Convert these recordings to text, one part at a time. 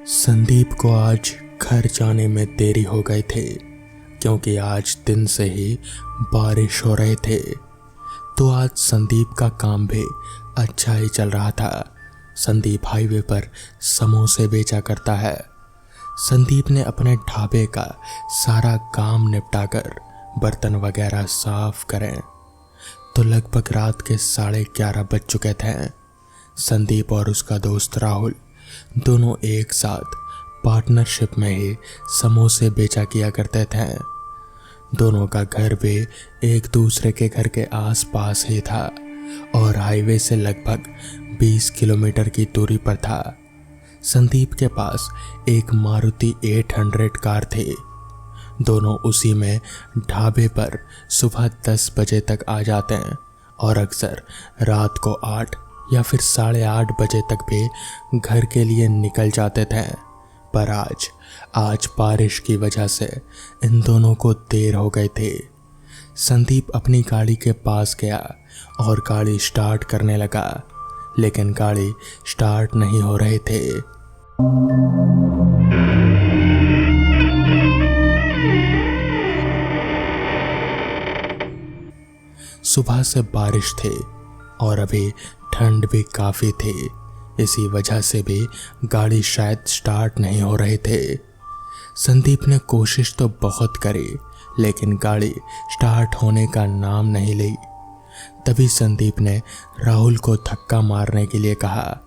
संदीप को आज घर जाने में देरी हो गए थे क्योंकि आज दिन से ही बारिश हो रहे थे। तो आज संदीप का काम भी अच्छा ही चल रहा था। संदीप हाईवे पर समोसे बेचा करता है। संदीप ने अपने ढाबे का सारा काम निपटाकर बर्तन वगैरह साफ करें तो लगभग रात के 11:30 बज चुके थे। संदीप और उसका दोस्त राहुल दोनों एक साथ पार्टनरशिप में ही समोसे बेचा किया करते थे। दोनों का घर भी एक दूसरे के घर के आसपास ही था और हाईवे से लगभग 20 किलोमीटर की दूरी पर था। संदीप के पास एक मारुति 800 कार थी। दोनों उसी में ढाबे पर सुबह 10 बजे तक आ जाते हैं और अक्सर रात को 8 या फिर 8:30 बजे तक भी घर के लिए निकल जाते थे। पर आज बारिश की वजह से इन दोनों को देर हो गई थी। संदीप अपनी गाड़ी के पास गया और गाड़ी स्टार्ट करने लगा, लेकिन गाड़ी स्टार्ट नहीं हो रहे थे। सुबह से बारिश थी और अभी ठंड भी काफ़ी थी। इसी वजह से भी गाड़ी शायद स्टार्ट नहीं हो रहे थे। संदीप ने कोशिश तो बहुत करी लेकिन गाड़ी स्टार्ट होने का नाम नहीं ली। तभी संदीप ने राहुल को धक्का मारने के लिए कहा।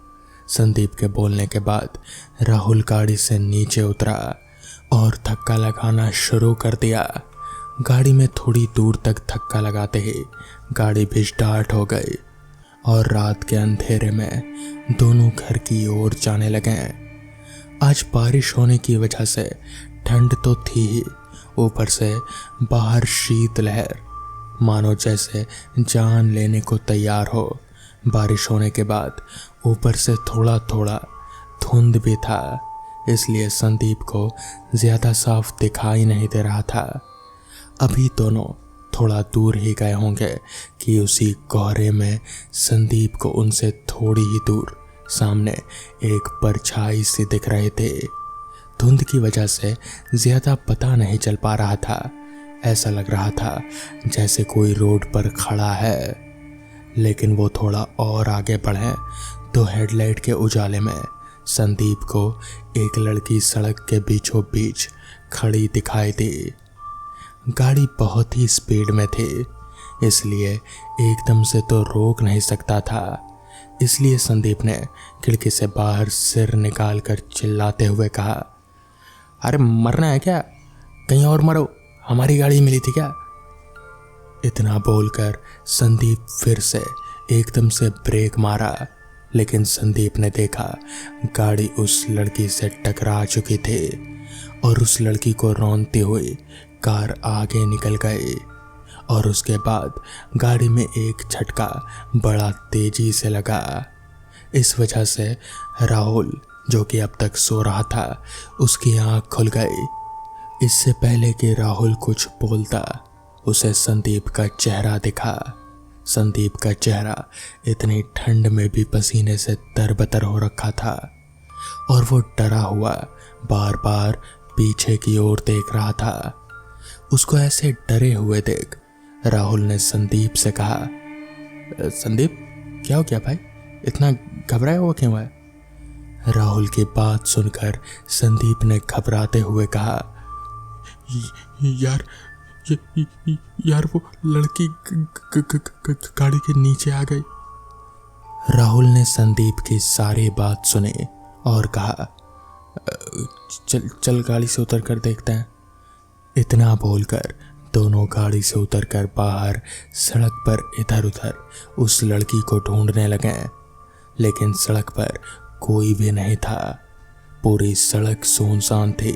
संदीप के बोलने के बाद राहुल गाड़ी से नीचे उतरा और धक्का लगाना शुरू कर दिया। गाड़ी में थोड़ी दूर तक धक्का लगाते ही गाड़ी भी स्टार्ट हो गई और रात के अंधेरे में दोनों घर की ओर जाने लगे। आज बारिश होने की वजह से ठंड तो थी ही, ऊपर से बाहर शीतलहर मानो जैसे जान लेने को तैयार हो। बारिश होने के बाद ऊपर से थोड़ा थोड़ा धुंध भी था, इसलिए संदीप को ज़्यादा साफ दिखाई नहीं दे रहा था। अभी दोनों थोड़ा दूर ही गए होंगे कि उसी कोहरे में संदीप को उनसे थोड़ी ही दूर सामने एक परछाई सी दिख रहे थे। धुंध की वजह से ज़्यादा पता नहीं चल पा रहा था। ऐसा लग रहा था जैसे कोई रोड पर खड़ा है, लेकिन वो थोड़ा और आगे बढ़े तो हेडलाइट के उजाले में संदीप को एक लड़की सड़क के बीचों बीच खड़ी दिखाई दी। गाड़ी बहुत ही स्पीड में थी, इसलिए एकदम से तो रोक नहीं सकता था। इसलिए संदीप ने खिड़की से बाहर सिर निकालकर चिल्लाते हुए कहा, अरे मरना है क्या? कहीं और मरो, हमारी गाड़ी मिली थी क्या? इतना बोलकर संदीप फिर से एकदम से ब्रेक मारा, लेकिन संदीप ने देखा गाड़ी उस लड़की से टकरा चुकी थी और उस लड़की को रौंदती हुई कार आगे निकल गई और उसके बाद गाड़ी में एक झटका बड़ा तेजी से लगा। इस वजह से राहुल, जो कि अब तक सो रहा था, उसकी आंख खुल गई। इससे पहले कि राहुल कुछ बोलता, उसे संदीप का चेहरा दिखा। संदीप का चेहरा इतनी ठंड में भी पसीने से तरबतर हो रखा था और वो डरा हुआ बार बार पीछे की ओर देख रहा था। उसको ऐसे डरे हुए देख राहुल ने संदीप से कहा, संदीप क्या हो गया भाई, इतना घबराया हुआ क्यों है? राहुल की बात सुनकर संदीप ने घबराते हुए कहा, यार वो लड़की गाड़ी के नीचे आ गई। राहुल ने संदीप की सारी बात सुनी और कहा, चल गाड़ी से उतर कर देखते हैं। इतना बोलकर दोनों गाड़ी से उतरकर बाहर सड़क पर इधर उधर उस लड़की को ढूंढने लगे, लेकिन सड़क पर कोई भी नहीं था। पूरी सड़क सुनसान थी।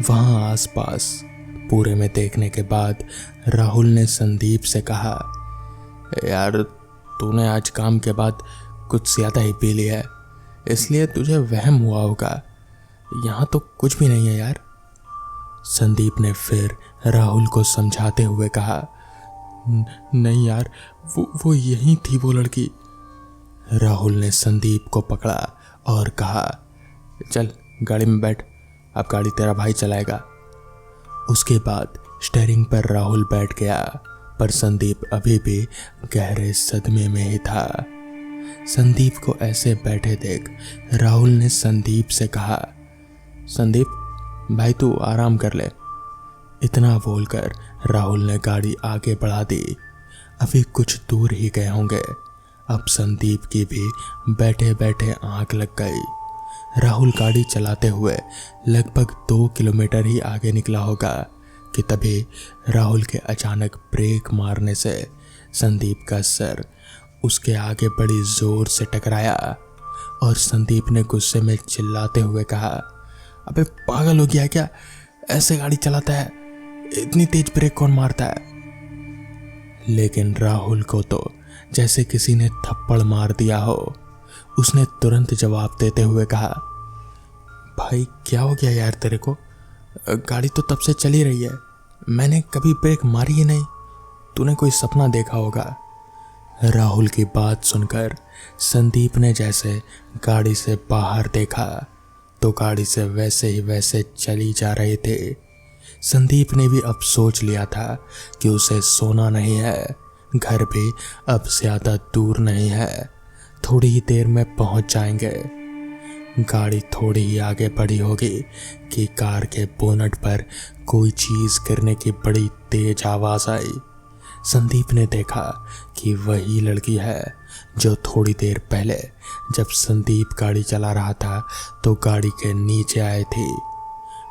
वहां आसपास पूरे में देखने के बाद राहुल ने संदीप से कहा, यार तूने आज काम के बाद कुछ ज़्यादा ही पी लिया है, इसलिए तुझे वहम हुआ होगा। यहाँ तो कुछ भी नहीं है यार। संदीप ने फिर राहुल को समझाते हुए कहा, नहीं यार, वो यही थी वो लड़की। राहुल ने संदीप को पकड़ा और कहा, चल गाड़ी में बैठ, अब गाड़ी तेरा भाई चलाएगा। उसके बाद स्टीयरिंग पर राहुल बैठ गया, पर संदीप अभी भी गहरे सदमे में ही था। संदीप को ऐसे बैठे देख राहुल ने संदीप से कहा, संदीप भाई तू आराम कर ले। इतना बोलकर राहुल ने गाड़ी आगे बढ़ा दी। अभी कुछ दूर ही गए होंगे, अब संदीप की भी बैठे बैठे आंख लग गई। राहुल गाड़ी चलाते हुए लगभग 2 किलोमीटर ही आगे निकला होगा कि तभी राहुल के अचानक ब्रेक मारने से संदीप का सर उसके आगे बड़ी जोर से टकराया और संदीप ने गुस्से में चिल्लाते हुए कहा, अबे पागल हो गया क्या, ऐसे गाड़ी चलाता है, इतनी तेज ब्रेक कौन मारता है। लेकिन राहुल को तो जैसे किसी ने थप्पड़ मार दिया हो। उसने तुरंत जवाब देते हुए कहा, भाई क्या हो गया यार तेरे को, गाड़ी तो तब से चली रही है, मैंने कभी ब्रेक मारी ही नहीं, तूने कोई सपना देखा होगा। राहुल की बात सुनकर संदीप ने जैसे गाड़ी से बाहर देखा तो गाड़ी से वैसे ही वैसे चली जा रहे थे। संदीप ने भी अब सोच लिया था कि उसे सोना नहीं है, घर भी अब ज्यादा दूर नहीं है, थोड़ी ही देर में पहुंच जाएंगे। गाड़ी थोड़ी ही आगे बढ़ी होगी कि कार के बोनट पर कोई चीज गिरने की बड़ी तेज आवाज आई। संदीप ने देखा कि वही लड़की है जो थोड़ी देर पहले जब संदीप गाड़ी चला रहा था तो गाड़ी के नीचे आई थी।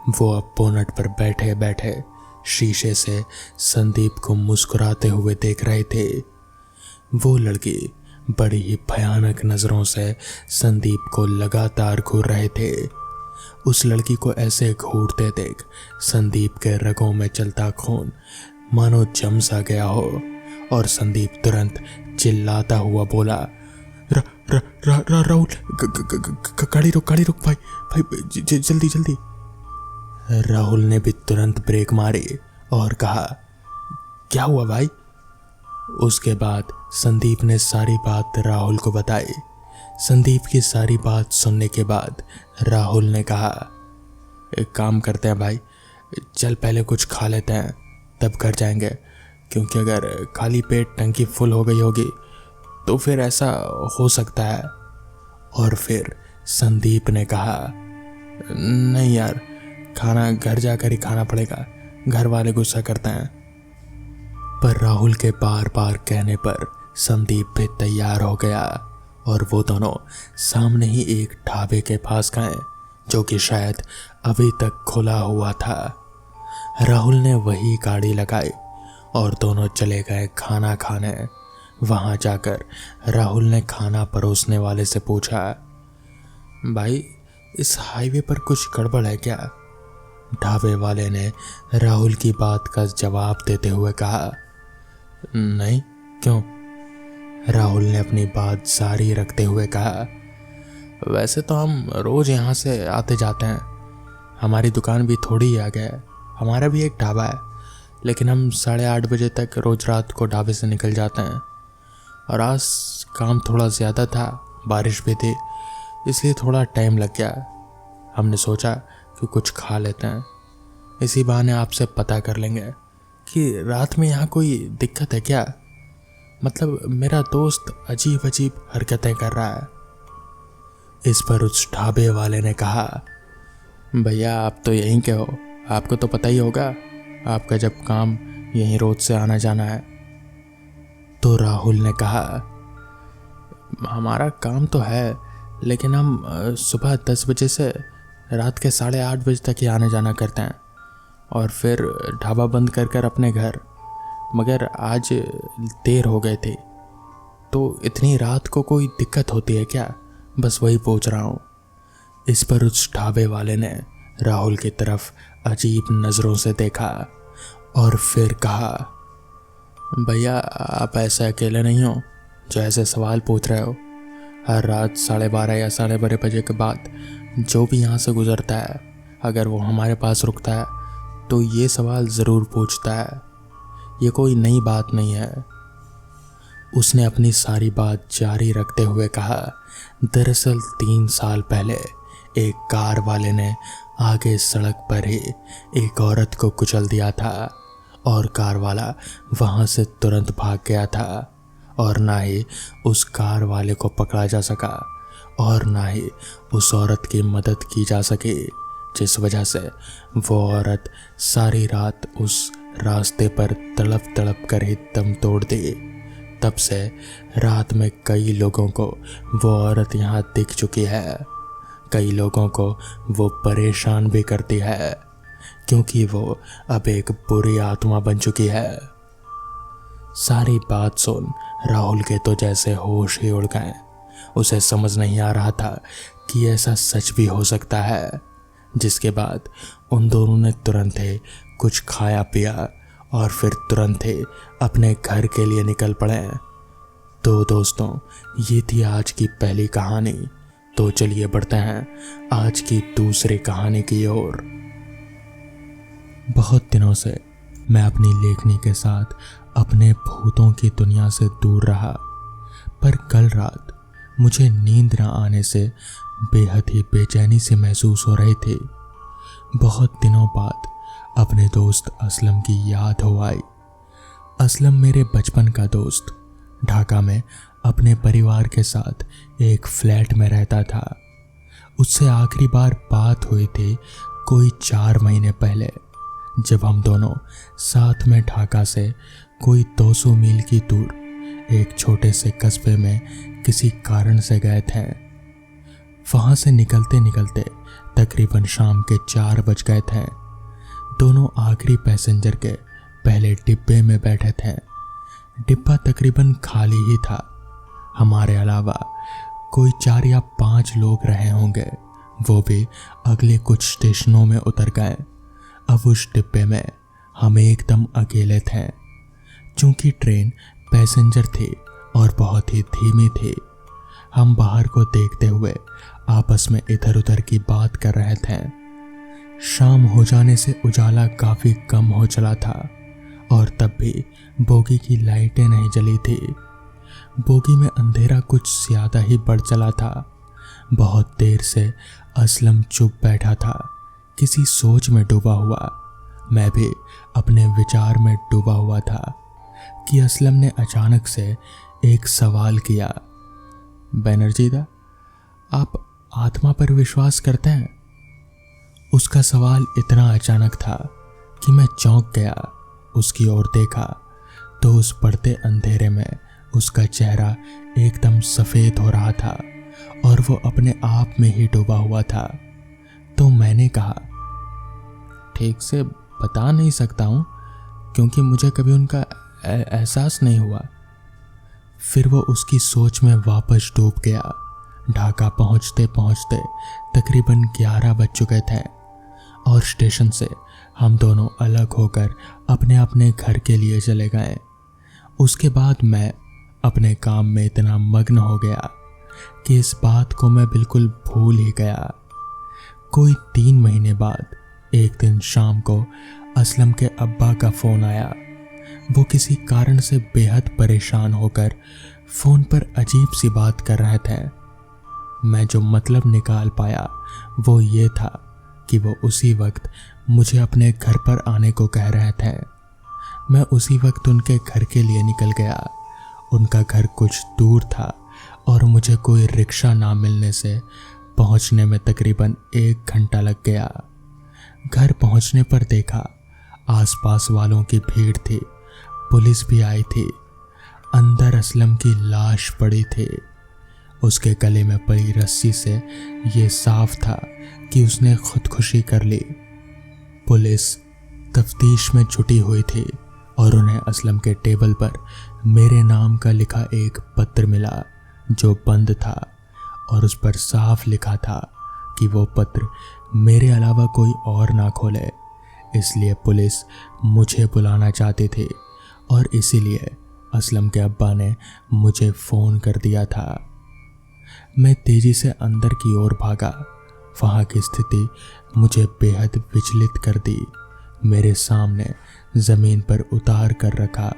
वो अब बोनट पर बैठे बैठे शीशे से संदीप को मुस्कुराते हुए देख रहे थे। वो लड़की बड़ी ही भयानक नजरों से संदीप को लगातार घूर रहे थे। उस लड़की को ऐसे घूरते देख संदीप के रगों में चलता खून मानो जम सा गया हो और संदीप तुरंत चिल्लाता हुआ बोला, राहुल गाड़ी रोक भाई जल्दी जल्दी। राहुल ने भी तुरंत ब्रेक मारी और कहा, क्या हुआ भाई। उसके बाद संदीप ने सारी बात राहुल को बताई। संदीप की सारी बात सुनने के बाद राहुल ने कहा, एक काम करते हैं भाई, चल पहले कुछ खा लेते हैं तब घर जाएंगे, क्योंकि अगर खाली पेट टंकी फुल हो गई होगी तो फिर ऐसा हो सकता है। और फिर संदीप ने कहा, नहीं यार, खाना घर जाकर ही खाना पड़ेगा, घर वाले गुस्सा करते हैं। पर राहुल के बार बार कहने पर संदीप भी तैयार हो गया और वो दोनों सामने ही एक ढाबे के पास गए जो कि शायद अभी तक खुला हुआ था। राहुल ने वही गाड़ी लगाई और दोनों चले गए खाना खाने। वहां जाकर राहुल ने खाना परोसने वाले से पूछा, भाई इस हाईवे पर कुछ गड़बड़ है क्या। ढाबे वाले ने राहुल की बात का जवाब देते हुए कहा, नहीं, क्यों। राहुल ने अपनी बात जारी रखते हुए कहा, वैसे तो हम रोज यहाँ से आते जाते हैं, हमारी दुकान भी थोड़ी ही आगे है, हमारा भी एक ढाबा है, लेकिन हम 8:30 बजे तक रोज रात को ढाबे से निकल जाते हैं। और आज काम थोड़ा ज़्यादा था, बारिश भी थी, इसलिए थोड़ा टाइम लग गया। हमने सोचा कि कुछ खा लेते हैं, इसी बहाने आपसे पता कर लेंगे कि रात में यहाँ कोई दिक्कत है क्या। मतलब मेरा दोस्त अजीब अजीब हरकतें कर रहा है। इस पर उस ढाबे वाले ने कहा, भैया आप तो यहीं के हो, आपको तो पता ही होगा, आपका जब काम यहीं रोज से आना जाना है। तो राहुल ने कहा, हमारा काम तो है, लेकिन हम सुबह 10 बजे से रात के 8:30 बजे तक ही आने जाना करते हैं और फिर ढाबा बंद कर कर अपने घर। मगर आज देर हो गए थे, तो इतनी रात को कोई दिक्कत होती है क्या, बस वही पूछ रहा हूँ। इस पर उस ढाबे वाले ने राहुल की तरफ अजीब नज़रों से देखा और फिर कहा, भैया आप ऐसे अकेले नहीं हो जो ऐसे सवाल पूछ रहे हो। हर रात 12:30 या 12:30 बजे के बाद जो भी यहाँ से गुजरता है, अगर वो हमारे पास रुकता है तो ये सवाल ज़रूर पूछता है, ये कोई नई बात नहीं है। उसने अपनी सारी बात जारी रखते हुए कहा, दरअसल 3 साल पहले एक कार वाले ने आगे सड़क पर ही एक औरत को कुचल दिया था और कार वाला वहां से तुरंत भाग गया था और ना ही उस कार वाले को पकड़ा जा सका और ना ही उस औरत की मदद की जा सकी, जिस वजह से वो औरत सारी रात उस रास्ते पर तड़प तड़प कर ही दम तोड़ दी। तब से रात में कई लोगों को वो औरत यहाँ दिख चुकी है। कई लोगों को वो परेशान भी करती है क्योंकि वो अब एक बुरी आत्मा बन चुकी है। सारी बात सुन राहुल के तो जैसे होश ही उड़ गए। उसे समझ नहीं आ रहा था कि ऐसा सच भी हो सकता है। जिसके बाद उन दोनों ने तुरंत ही कुछ खाया पिया और फिर तुरंत ही अपने घर के लिए निकल पड़े। तो दोस्तों, ये थी आज की पहली कहानी। तो चलिए बढ़ते हैं आज की दूसरी कहानी की ओर। बहुत दिनों से मैं अपनी लेखनी के साथ अपने भूतों की दुनिया से दूर रहा, पर कल रात मुझे नींद न आने से बेहद ही बेचैनी से महसूस हो रही थी। बहुत दिनों बाद अपने दोस्त असलम की याद हो आई। असलम मेरे बचपन का दोस्त ढाका में अपने परिवार के साथ एक फ्लैट में रहता था। उससे आखिरी बार बात हुई थी कोई 4 महीने पहले, जब हम दोनों साथ में ढाका से कोई 200 मील की दूर एक छोटे से कस्बे में किसी कारण से गए थे। वहां से निकलते निकलते तकरीबन शाम के 4 बज गए थे। दोनों आखिरी पैसेंजर के पहले डिब्बे में बैठे थे। डिब्बा तकरीबन खाली ही था। हमारे अलावा कोई 4 या 5 लोग रहे होंगे, वो भी अगले कुछ स्टेशनों में उतर गए। अब उस डिब्बे में हम एकदम अकेले थे। चूंकि ट्रेन पैसेंजर थी और बहुत ही धीमी थी, हम बाहर को देखते हुए आपस में इधर उधर की बात कर रहे थे। शाम हो जाने से उजाला काफी कम हो चला था और तब भी बोगी की लाइटें नहीं जली थी। बोगी में अंधेरा कुछ ज्यादा ही बढ़ चला था। बहुत देर से असलम चुप बैठा था, किसी सोच में डूबा हुआ। मैं भी अपने विचार में डूबा हुआ था कि असलम ने अचानक से एक सवाल किया। बनर्जी दा, आप आत्मा पर विश्वास करते हैं? उसका सवाल इतना अचानक था कि मैं चौंक गया। उसकी ओर देखा तो उस बढ़ते अंधेरे में उसका चेहरा एकदम सफेद हो रहा था और वो अपने आप में ही डूबा हुआ था। तो मैंने कहा, ठीक से बता नहीं सकता हूँ क्योंकि मुझे कभी उनका एहसास नहीं हुआ। फिर वो उसकी सोच में वापस डूब गया। ढाका पहुंचते पहुंचते तकरीबन 11 बज चुके थे और स्टेशन से हम दोनों अलग होकर अपने अपने घर के लिए चले गए। उसके बाद मैं अपने काम में इतना मग्न हो गया कि इस बात को मैं बिल्कुल भूल ही गया। कोई 3 महीने बाद एक दिन शाम को असलम के अब्बा का फ़ोन आया। वो किसी कारण से बेहद परेशान होकर फ़ोन पर अजीब सी बात कर रहे थे। मैं जो मतलब निकाल पाया वो ये था कि वो उसी वक्त मुझे अपने घर पर आने को कह रहे थे। मैं उसी वक्त उनके घर के लिए निकल गया। उनका घर कुछ दूर था और मुझे कोई रिक्शा ना मिलने से पहुंचने में तकरीबन 1 घंटा लग गया। घर पहुंचने पर देखा आसपास वालों की भीड़ थी, पुलिस भी आई थी। अंदर असलम की लाश पड़ी थी। उसके गले में पड़ी रस्सी से ये साफ था कि उसने खुदकुशी कर ली। पुलिस तफ्तीश में जुटी हुई थी और उन्हें असलम के टेबल पर मेरे नाम का लिखा एक पत्र मिला जो बंद था और उस पर साफ लिखा था कि वो पत्र मेरे अलावा कोई और ना खोले। इसलिए पुलिस मुझे बुलाना चाहती थी और इसीलिए असलम के अब्बा ने मुझे फ़ोन कर दिया था। मैं तेजी से अंदर की ओर भागा। वहाँ की स्थिति मुझे बेहद विचलित कर दी। मेरे सामने ज़मीन पर उतार कर रखा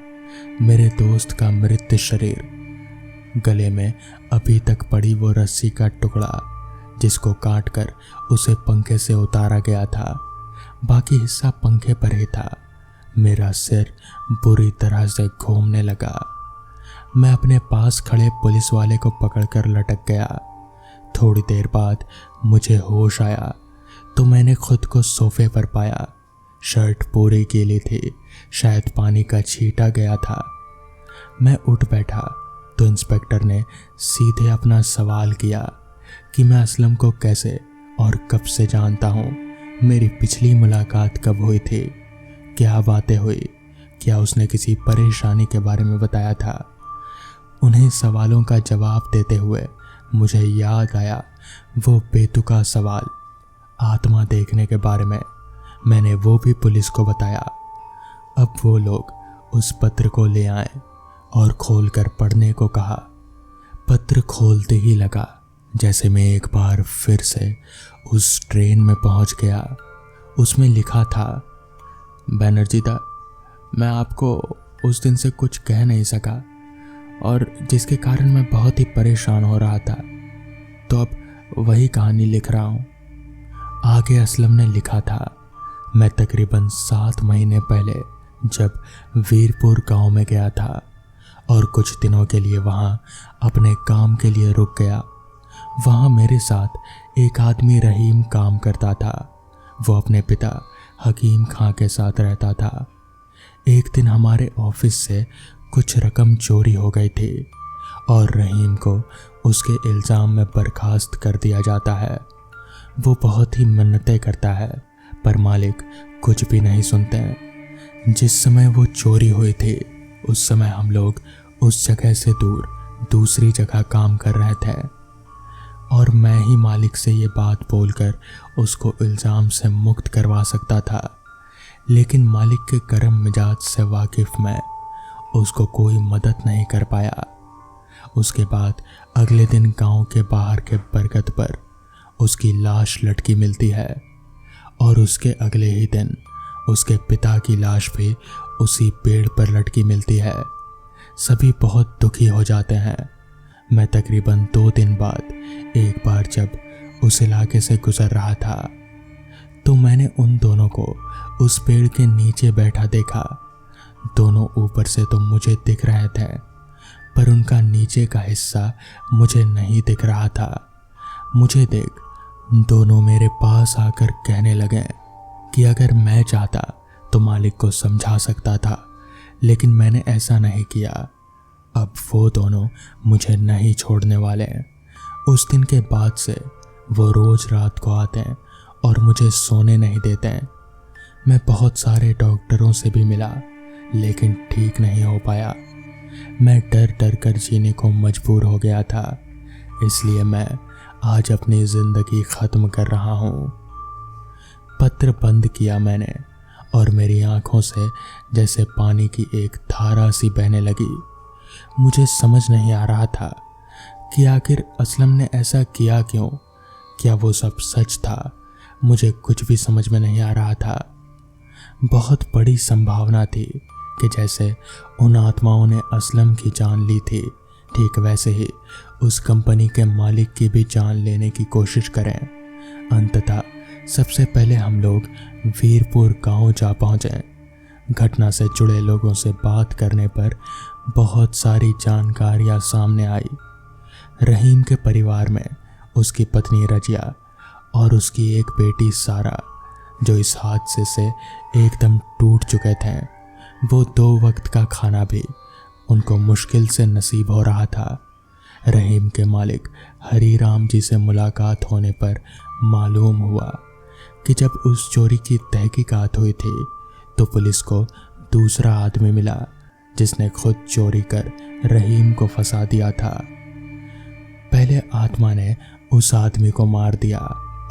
मेरे दोस्त का मृत शरीर, गले में अभी तक पड़ी वो रस्सी का टुकड़ा जिसको काटकर उसे पंखे से उतारा गया था। बाकी हिस्सा पंखे पर ही था। मेरा सिर बुरी तरह से घूमने लगा। मैं अपने पास खड़े पुलिस वाले को पकड़कर लटक गया। थोड़ी देर बाद मुझे होश आया तो मैंने खुद को सोफे पर पाया। शर्ट पूरी गीली थी, शायद पानी का छींटा गया था। मैं उठ बैठा तो इंस्पेक्टर ने सीधे अपना सवाल किया कि मैं असलम को कैसे और कब से जानता हूँ, मेरी पिछली मुलाकात कब हुई थी, क्या बातें हुई, क्या उसने किसी परेशानी के बारे में बताया था। उन्हें सवालों का जवाब देते हुए मुझे याद आया वो बेतुका सवाल आत्मा देखने के बारे में। मैंने वो भी पुलिस को बताया। अब वो लोग उस पत्र को ले आए और खोलकर पढ़ने को कहा। पत्र खोलते ही लगा जैसे मैं एक बार फिर से उस ट्रेन में पहुंच गया। उसमें लिखा था, बैनर्जी दा, मैं आपको उस दिन से कुछ कह नहीं सका और जिसके कारण मैं बहुत ही परेशान हो रहा था, तो अब वही कहानी लिख रहा हूँ। आगे असलम ने लिखा था, मैं तकरीबन 7 महीने पहले जब वीरपुर गांव में गया था और कुछ दिनों के लिए वहाँ अपने काम के लिए रुक गया। वहाँ मेरे साथ एक आदमी रहीम काम करता था। वो अपने पिता हकीम खां के साथ रहता था। एक दिन हमारे ऑफिस से कुछ रकम चोरी हो गई थी और रहीम को उसके इल्ज़ाम में बर्खास्त कर दिया जाता है। वो बहुत ही मिन्नतें करता है पर मालिक कुछ भी नहीं सुनते हैं। जिस समय वो चोरी हुई थी उस समय हम लोग उस जगह से दूर दूसरी जगह काम कर रहे थे और मैं ही मालिक से ये बात बोलकर उसको इल्ज़ाम से मुक्त करवा सकता था, लेकिन मालिक के गर्म मिजाज से वाकिफ मैं उसको कोई मदद नहीं कर पाया। उसके बाद अगले दिन गांव के बाहर के बरगद पर उसकी लाश लटकी मिलती है और उसके अगले ही दिन उसके पिता की लाश भी उसी पेड़ पर लटकी मिलती है। सभी बहुत दुखी हो जाते हैं। मैं तकरीबन 2 दिन बाद एक बार जब उस इलाके से गुजर रहा था तो मैंने उन दोनों को उस पेड़ के नीचे बैठा देखा। दोनों ऊपर से तो मुझे दिख रहे थे पर उनका नीचे का हिस्सा मुझे नहीं दिख रहा था। मुझे देख दोनों मेरे पास आकर कहने लगे कि अगर मैं चाहता तो मालिक को समझा सकता था, लेकिन मैंने ऐसा नहीं किया। अब वो दोनों मुझे नहीं छोड़ने वाले हैं। उस दिन के बाद से वो रोज रात को आते हैं और मुझे सोने नहीं देते हैं। मैं बहुत सारे डॉक्टरों से भी मिला लेकिन ठीक नहीं हो पाया। मैं डर डर कर जीने को मजबूर हो गया था, इसलिए मैं आज अपनी जिंदगी खत्म कर रहा हूँ। पत्र बंद किया मैंने और मेरी आंखों से जैसे पानी की एक धारा सी बहने लगी। मुझे समझ नहीं आ रहा था कि आखिर असलम ने ऐसा किया क्यों। क्या वो सब सच था? मुझे कुछ भी समझ में नहीं आ रहा था। बहुत बड़ी संभावना थी कि जैसे उन आत्माओं ने असलम की जान ली थी, ठीक वैसे ही उस कंपनी के मालिक की भी जान लेने की कोशिश करें। अंततः सबसे पहले हम लोग वीरपुर गांव जा पहुंचे। घटना से जुड़े लोगों से बात करने पर बहुत सारी जानकारियां सामने आई। रहीम के परिवार में उसकी पत्नी रजिया और उसकी एक बेटी सारा, जो इस हादसे से एकदम टूट चुके थे। वो 2 वक्त का खाना भी उनको मुश्किल से नसीब हो रहा था। रहीम के मालिक हरीराम जी से मुलाकात होने पर मालूम हुआ कि जब उस चोरी की तहकीकात हुई थी तो पुलिस को दूसरा आदमी मिला जिसने खुद चोरी कर रहीम को फंसा दिया था। पहले आत्मा ने उस आदमी को मार दिया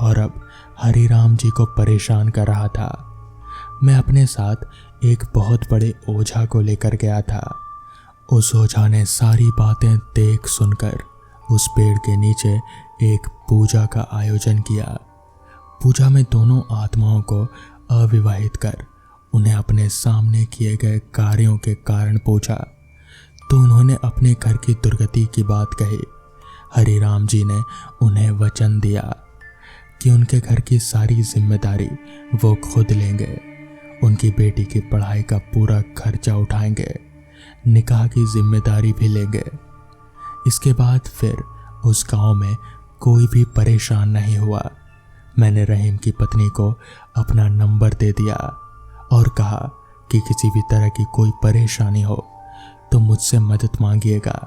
और अब हरीराम जी को परेशान कर रहा था। मैं अपने साथ एक बहुत बड़े ओझा को लेकर गया था। उस ओझा ने सारी बातें देख सुनकर उस पेड़ के नीचे एक पूजा का आयोजन किया। पूजा में दोनों आत्माओं को अविवाहित कर उन्हें अपने सामने किए गए कार्यों के कारण पूछा तो उन्होंने अपने घर की दुर्गति की बात कही। हरिराम जी ने उन्हें वचन दिया कि उनके घर की सारी जिम्मेदारी वो खुद लेंगे, उनकी बेटी की पढ़ाई का पूरा खर्चा उठाएंगे, निकाह की जिम्मेदारी भी लेंगे। इसके बाद फिर उस गांव में कोई भी परेशान नहीं हुआ। मैंने रहीम की पत्नी को अपना नंबर दे दिया और कहा कि किसी भी तरह की कोई परेशानी हो तो मुझसे मदद मांगिएगा।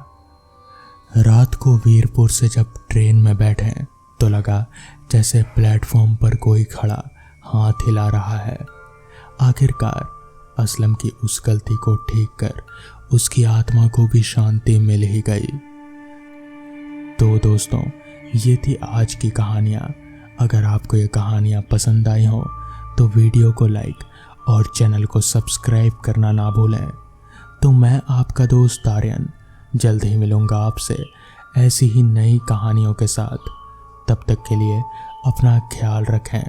रात को वीरपुर से जब ट्रेन में बैठे तो लगा जैसे प्लेटफॉर्म पर कोई खड़ा हाथ हिला रहा है। आखिरकार असलम की उस गलती को ठीक कर उसकी आत्मा को भी शांति मिल ही गई। तो दोस्तों, ये थी आज की कहानियाँ। अगर आपको ये कहानियाँ पसंद आई हो तो वीडियो को लाइक और चैनल को सब्सक्राइब करना ना भूलें। तो मैं आपका दोस्त आर्यन जल्द ही मिलूँगा आपसे ऐसी ही नई कहानियों के साथ। तब तक के लिए अपना ख्याल रखें।